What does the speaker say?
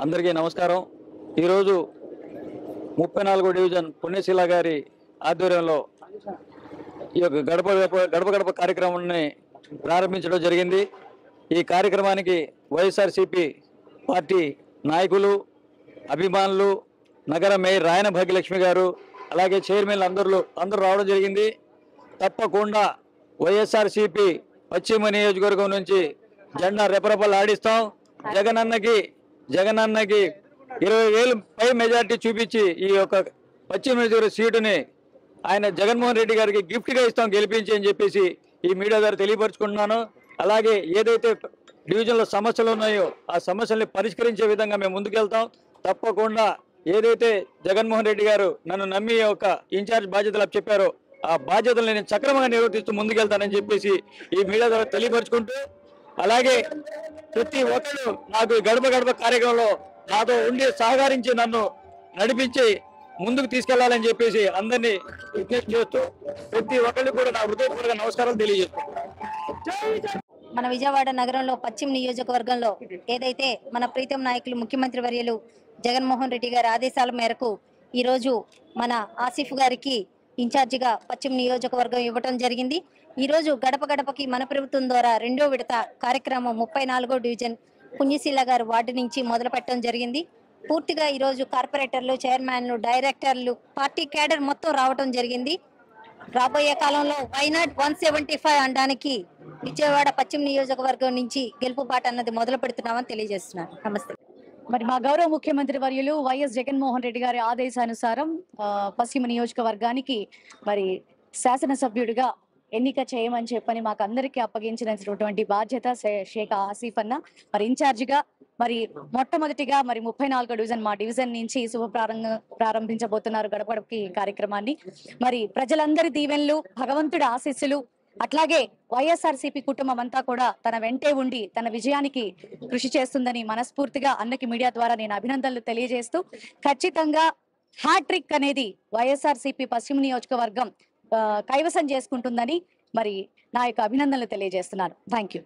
అందరికీ నమస్కారం. ఈరోజు 34వ డివిజన్ పుణ్యశీల గారి ఆధ్వర్యంలో ఈ యొక్క గడప గడప కార్యక్రమాన్ని ప్రారంభించడం జరిగింది. ఈ కార్యక్రమానికి వైఎస్ఆర్సీపీ పార్టీ నాయకులు, అభిమానులు, నగర మేయర్ రాయన భాగ్యలక్ష్మి గారు, అలాగే చైర్మన్లు అందరూ రావడం జరిగింది. తప్పకుండా వైఎస్ఆర్సీపీ పశ్చిమ నియోజకవర్గం నుంచి జెండా రెపరెపలు ఆడిస్తాం. జగనన్నకి 20,000 పై మెజార్టీ చూపించి ఈ యొక్క పశ్చిమ నియోజకవర్గ సీటుని ఆయన జగన్మోహన్ రెడ్డి గారికి గిఫ్ట్గా ఇస్తాం, గెలిపించి అని చెప్పేసి ఈ మీడియా ద్వారా తెలియపరుచుకుంటున్నాను. అలాగే ఏదైతే డివిజన్లో సమస్యలు ఉన్నాయో ఆ సమస్యల్ని పరిష్కరించే విధంగా మేము ముందుకెళ్తాం. తప్పకుండా ఏదైతే జగన్మోహన్ రెడ్డి గారు నన్ను నమ్మి ఒక ఇన్ఛార్జ్ బాధ్యతలు చెప్పారో ఆ బాధ్యతలు నేను సక్రమంగా నిర్వర్తిస్తూ ముందుకెళ్తానని చెప్పేసి ఈ మీడియా ద్వారా తెలియపరుచుకుంటూ, అలాగే ప్రతి ఒక్కరు నాకు గడప కార్యక్రమంలో నాతో ఉండి సహకరించి నన్ను నడిపించి ముందుకు తీసుకెళ్లాలని చెప్పేసి అందరినీ విజ్ఞప్తి చేస్తూ ప్రతి ఒక్కరికి కూడా నా హృదయపూర్వక నమస్కారాలు తెలియజేస్తాను. మన విజయవాడ నగరంలో పశ్చిమ నియోజకవర్గంలో ఏదైతే మన ప్రీతం నాయకులు ముఖ్యమంత్రి వర్యులు జగన్మోహన్ రెడ్డి గారి ఆదేశాల మేరకు ఈరోజు మన ఆసిఫ్ గారికి ఇన్ఛార్జిగా పశ్చిమ నియోజకవర్గం ఇవ్వటం జరిగింది. ఈరోజు గడపకి మన ప్రభుత్వం ద్వారా 2వ విడత కార్యక్రమం 34వ డివిజన్ పుణ్యశీల గారి వార్డు నుంచి మొదలు పెట్టడం జరిగింది. పూర్తిగా ఈరోజు కార్పొరేటర్లు, చైర్మన్లు, డైరెక్టర్లు, పార్టీ క్యాడర్ మొత్తం రావటం జరిగింది. రాబోయే కాలంలో వైనాట్ 175 అనడానికి విజయవాడ పశ్చిమ నియోజకవర్గం నుంచి గెలుపు బాట అన్నది మొదలు పెడుతున్నామని తెలియజేస్తున్నాను. నమస్తే. మరి మా గౌరవ ముఖ్యమంత్రి వర్యులు వైఎస్ జగన్మోహన్ రెడ్డి గారి ఆదేశానుసారం పశ్చిమ నియోజకవర్గానికి మరి శాసనసభ్యుడిగా ఎన్నిక చేయమని చెప్పని మాకు అందరికీ అప్పగించినటువంటి బాధ్యత షేక్ ఆసిఫ్ అన్న మరి ఇన్ఛార్జిగా మరి మొట్టమొదటిగా మరి 34వ డివిజన్ మా డివిజన్ నుంచి ప్రారంభించబోతున్నారు గడపకి కార్యక్రమాన్ని. మరి ప్రజలందరి దీవెనలు, భగవంతుడి ఆశీస్సులు, అట్లాగే వైఎస్ఆర్సీపీ కుటుంబం అంతా కూడా తన వెంటే ఉండి తన విజయానికి కృషి చేస్తుందని మనస్ఫూర్తిగా అన్నకి మీడియా ద్వారా నేను అభినందనలు తెలియజేస్తూ, ఖచ్చితంగా హ్యాట్రిక్ అనేది వైఎస్ఆర్సీపీ పశ్చిమ నియోజకవర్గం కైవసం చేసుకుంటుందని మరి నా యొక్క అభినందనలు తెలియజేస్తున్నాను. Thank you.